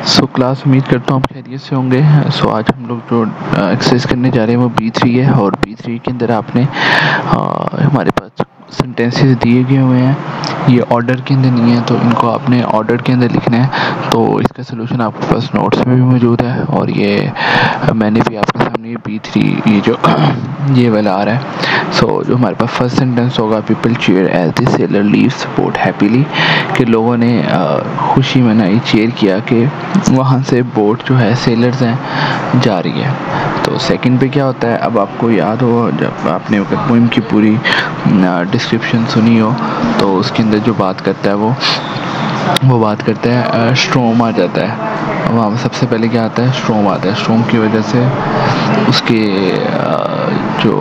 So class उम्मीद करता हूँ आप खैरियत से होंगे। सो आज हम लोग जो एक्सरसाइज करने जा रहे हैं वो B3 है और B3 के अंदर आपने हमारे पास सेंटेंसेस दिए गए हुए हैं। ये ऑर्डर के अंदर नहीं है तो इनको आपने ऑर्डर के अंदर लिखना है। तो इसका सलूशन आपके पास नोट्स में भी मौजूद है और ये मैंने भी आपके सामने ये B3 ये जो ये वाला आ रहा है। सो जो हमारे पास फर्स्ट सेंटेंस होगा, people cheer as the sailor leaves boat happily, कि लोगों ने खुशी मनाई, चीयर किया कि वहाँ से बोट जो है सेलर्स हैं जा रही है। तो सेकंड पे क्या होता है, अब आपको याद हो जब आपने अगर पोइम की पूरी डिस्क्रिप्शन सुनी हो तो उसके अंदर जो बात करता है वो बात करता है स्ट्रोम आ जाता है। वहाँ सबसे पहले क्या आता है, स्ट्रोम आता है। स्ट्रोम की वजह से उसके जो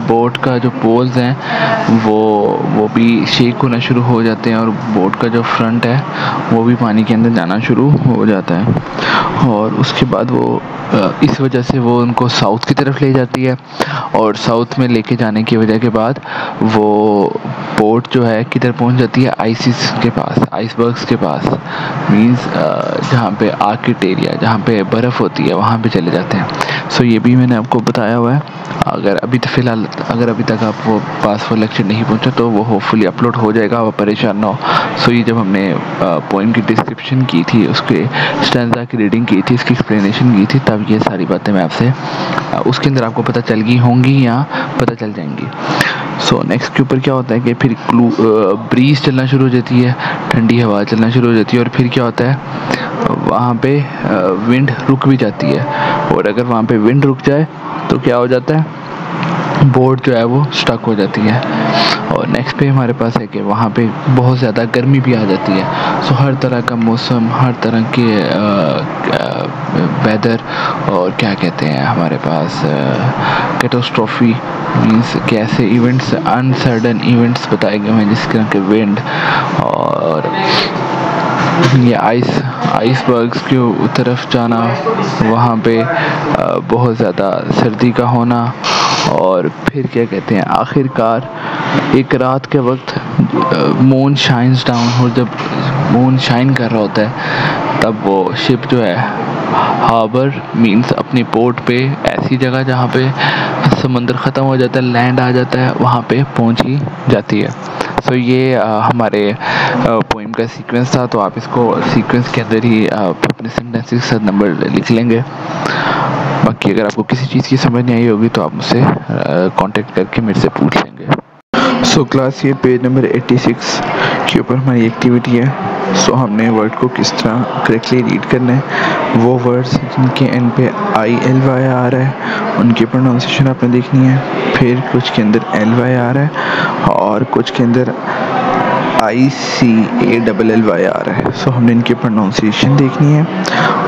बोट का जो पोल्स हैं वो भी शेक होना शुरू हो जाते हैं और बोट का जो फ्रंट है वो भी पानी के अंदर जाना शुरू हो जाता है। और उसके बाद वो इस वजह से वो उनको साउथ की तरफ ले जाती है और साउथ में लेके जाने की वजह के बाद वो बोट जो है किधर पहुंच जाती है, आइसिस के पास, आइसबर्ग्स के पास, मींस जहाँ पे आर्कटिक एरिया जहाँ पे बर्फ़ होती है वहाँ पे चले जाते हैं। सो ये भी मैंने आपको बताया हुआ है। अगर अभी तक आप वो पास वो लेक्चर नहीं पहुंचा तो वो होपफुली अपलोड हो जाएगा, आप परेशान ना हो। सो ये जब हमने पोइम की डिस्क्रिप्शन की थी, उसके स्टैंजा की रीडिंग की थी, इसकी एक्सप्लेनेशन की थी, तब ये सारी बातें मैं आपसे उसके अंदर आपको पता चल गई होंगी या पता चल जाएंगी। सो नेक्स्ट के ऊपर क्या होता है कि फिर ब्रीज चलना शुरू हो जाती है, ठंडी हवा चलना शुरू हो जाती है और फिर क्या होता है वहाँ पे विंड रुक भी जाती है। और अगर वहाँ पे विंड रुक जाए तो क्या हो जाता है, बोट जो है वो स्टक हो जाती है। और नेक्स्ट पे हमारे पास है कि वहाँ पे बहुत ज़्यादा गर्मी भी आ जाती है। सो हर तरह का मौसम, हर तरह के वेदर और क्या कहते हैं हमारे पास कैटास्ट्रॉफी, मीन्स कैसे इवेंट्स, अनसर्टन इवेंट्स बताए गए हैं, जिस तरह के विंड और ये आइसबर्ग्स की तरफ जाना, वहाँ पे बहुत ज़्यादा सर्दी का होना। और फिर क्या कहते हैं, आखिरकार एक रात के वक्त मून शाइन्स डाउन, और जब मून शाइन कर रहा होता है तब वो शिप जो है हार्बर मीन्स अपनी पोर्ट पे, ऐसी जगह जहाँ पे समंदर ख़त्म हो जाता है, लैंड आ जाता है, वहाँ पे पहुँची जाती है। सो ये हमारे पोइम का सीक्वेंस था। तो आप इसको सीक्वेंस के अंदर ही अपने सेंटेंसेस के साथ नंबर लिख लेंगे। बाकी अगर आपको किसी चीज़ की समझ नहीं आई होगी तो आप मुझसे कांटेक्ट करके मेरे से पूछ लेंगे। सो क्लास ये पेज नंबर 86 के ऊपर हमारी एक्टिविटी है। सो हमने वर्ड को किस तरह करेक्टली रीड करना है, वो वर्ड्स जिनके एंड पे ILY आ रहा है उनकी प्रोनाउंसिएशन आपने देखनी है। फिर कुछ के अंदर LY आ रहा है और कुछ के अंदर ICALLY आ रहा है। सो हमने इनकी प्रोनाउंसिएशन देखनी है।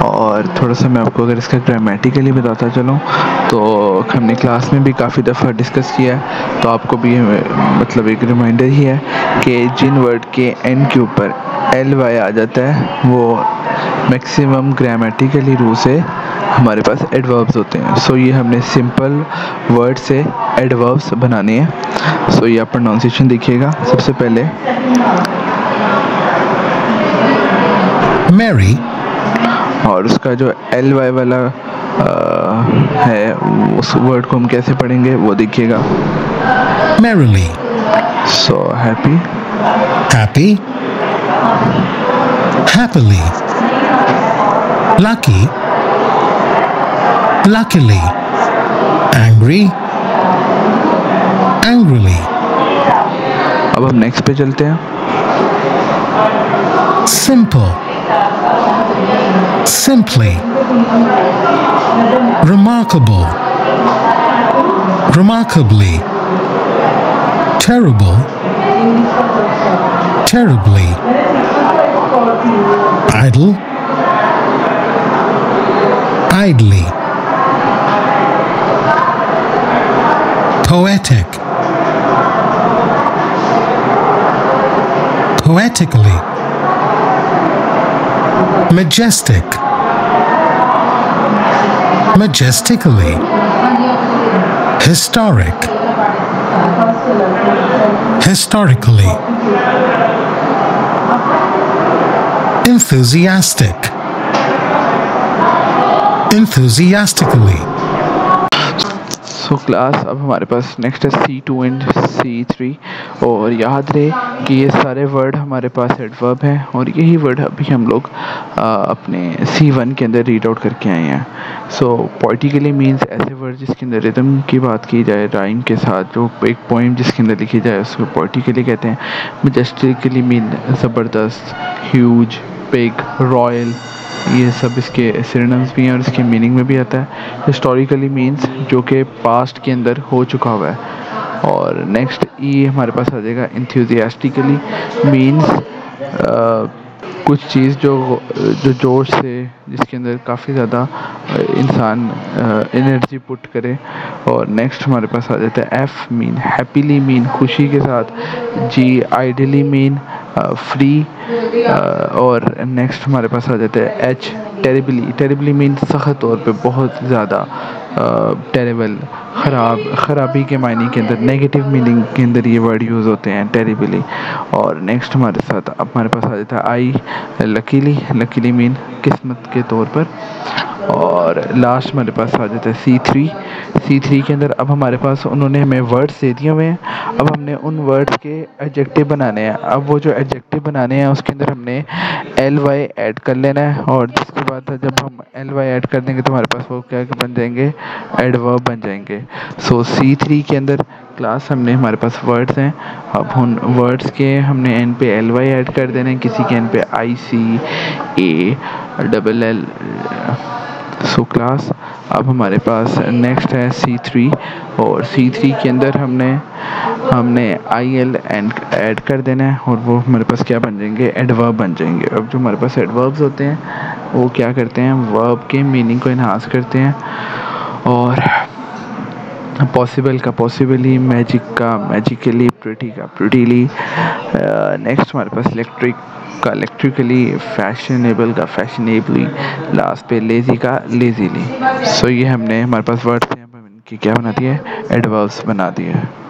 और थोड़ा सा मैं आपको अगर इसका ग्रामेटिकली बताता चलूँ तो हमने क्लास में भी काफ़ी दफ़ा डिस्कस किया है, तो आपको भी मतलब एक रिमाइंडर ही है कि जिन वर्ड के एंड के ऊपर LY आ जाता है वो मैक्सिमम ग्रामेटिकली रूल से हमारे पास एडवर्ब्स होते हैं। सो ये हमने सिंपल वर्ड से एडवर्ब्स बनाने हैं। सो ये आप प्रोनाउंसिएशन देखिएगा। सबसे पहले Mary, और उसका जो LY वाला है उस वर्ड को हम कैसे पढ़ेंगे वो देखिएगा। merrily, so happy, happy, happily, lucky, luckily, angry, angrily, अब हम नेक्स्ट पे चलते हैं। simple, simply, remarkable, remarkably, terrible, terribly, idle, idly, poetic, poetically, majestic, majestically, historic, historically, enthusiastic, enthusiastically, so class अब हमारे पास नेक्स्ट है C2 एंड C3 और याद रहे कि ये सारे वर्ड हमारे पास एडवर्ब हैं और यही वर्ड अभी हम लोग अपने C1 के अंदर रीड आउट करके आए हैं। सो पोइटिकली मीन्स ऐसे वर्ड जिसके अंदर रिदम की बात की जाए राइम के साथ, जो एक पोइम जिसके अंदर लिखी जाए उसको पोइटिकली कहते हैं। मैजेस्टिकली मीन ज़बरदस्त, ह्यूज, बिग, रॉयल, ये सब इसके सिनोनिम्स भी हैं और इसके मीनिंग में भी आता है। हिस्टोरिकली मीन्स जो कि पास्ट के अंदर हो चुका हुआ है। और नेक्स्ट ई हमारे पास आ जाएगा इंथ्यूजियास्टिकली मीन्स कुछ चीज़ जो जोश से, जिसके अंदर काफ़ी ज़्यादा इंसान एनर्जी पुट करे। और नेक्स्ट हमारे पास आ जाता है एफ मीन हैप्पीली मीन खुशी के साथ, जी आइडली मीन फ्री, और नेक्स्ट हमारे पास आ जाता है एच टेरिबली मीन सख्त तौर पे, बहुत ज़्यादा टेरेबल, ख़राबी के मायने के अंदर, नेगेटिव मीनिंग के अंदर ये वर्ड यूज़ होते हैं टेरिबली। और नेक्स्ट हमारे साथ अब हमारे पास आ जाता है आई लकीली मीन किस्मत के तौर पर। और लास्ट हमारे पास आ जाता है C3 के अंदर अब हमारे पास उन्होंने हमें वर्ड्स दे दिए हुए हैं। अब हमने उन वर्ड्स के एडजेक्टिव बनाने हैं। अब वो जो एडजेक्टिव बनाने हैं उसके अंदर हमने ly ऐड कर लेना है और जिसके बाद जब हम ly ऐड कर देंगे तो हमारे पास वो क्या बन जाएंगे, एडवर्ब बन जाएंगे। सो C3 के अंदर क्लास हमने हमारे पास वर्ड्स हैं। अब उन वर्ड्स के हमने एन पे ly ऐड कर देना है, किसी के एन पे ICALL। सो क्लास अब हमारे पास नेक्स्ट है C3 और C3 के अंदर हमने IL ऐड कर देना है और वो हमारे पास क्या बन जाएंगे, एडवर्ब बन जाएंगे। अब जो हमारे पास एडवर्ब्स होते हैं वो क्या करते हैं, वर्ब के मीनिंग को इन्हांस करते हैं। और पॉसिबल का पॉसिबली, मैजिक का मैजिकली, प्रिटी का प्रिटीली। नेक्स्ट हमारे पास इलेक्ट्रिक का इलेक्ट्रिकली, फैशनेबल का फैशनेबली, लास्ट पे लेज़ी का लेज़ीली। सो ये हमने हमारे पास वर्ड्स हैं, इनकी क्या बना दिया है, एडवर्ब्स बना दिया है।